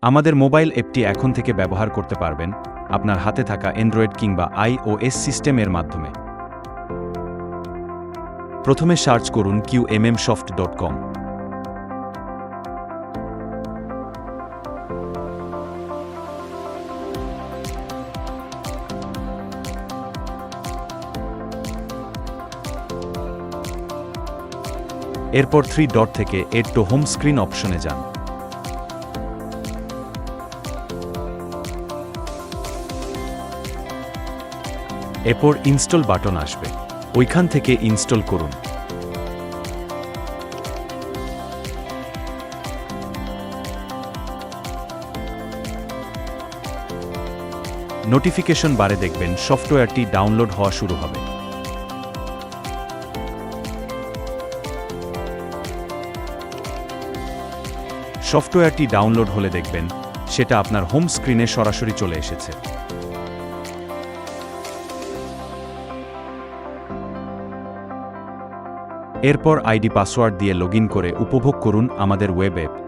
আমাদের মোবাইল অ্যাপটি এখন থেকে ব্যবহার করতে পারবেন আপনার হাতে থাকা অ্যান্ড্রয়েড কিংবা iOS সিস্টেমের মাধ্যমে। প্রথমে সার্চ করুন qmmsoft.com। এরপর 3 ডট থেকে এড টু হোম স্ক্রিন অপশনে যান। এরপর ইনস্টল বাটন আসবে, ওইখান থেকে ইনস্টল করুন। নোটিফিকেশন বারে দেখবেন সফটওয়্যারটি ডাউনলোড হওয়া শুরু হবে। সফটওয়্যারটি ডাউনলোড হলে দেখবেন সেটা আপনার হোম স্ক্রিনে সরাসরি চলে এসেছে। এরপর আইডি পাসওয়ার্ড দিয়ে লগইন করে উপভোগ করুন আমাদের ওয়েব অ্যাপ।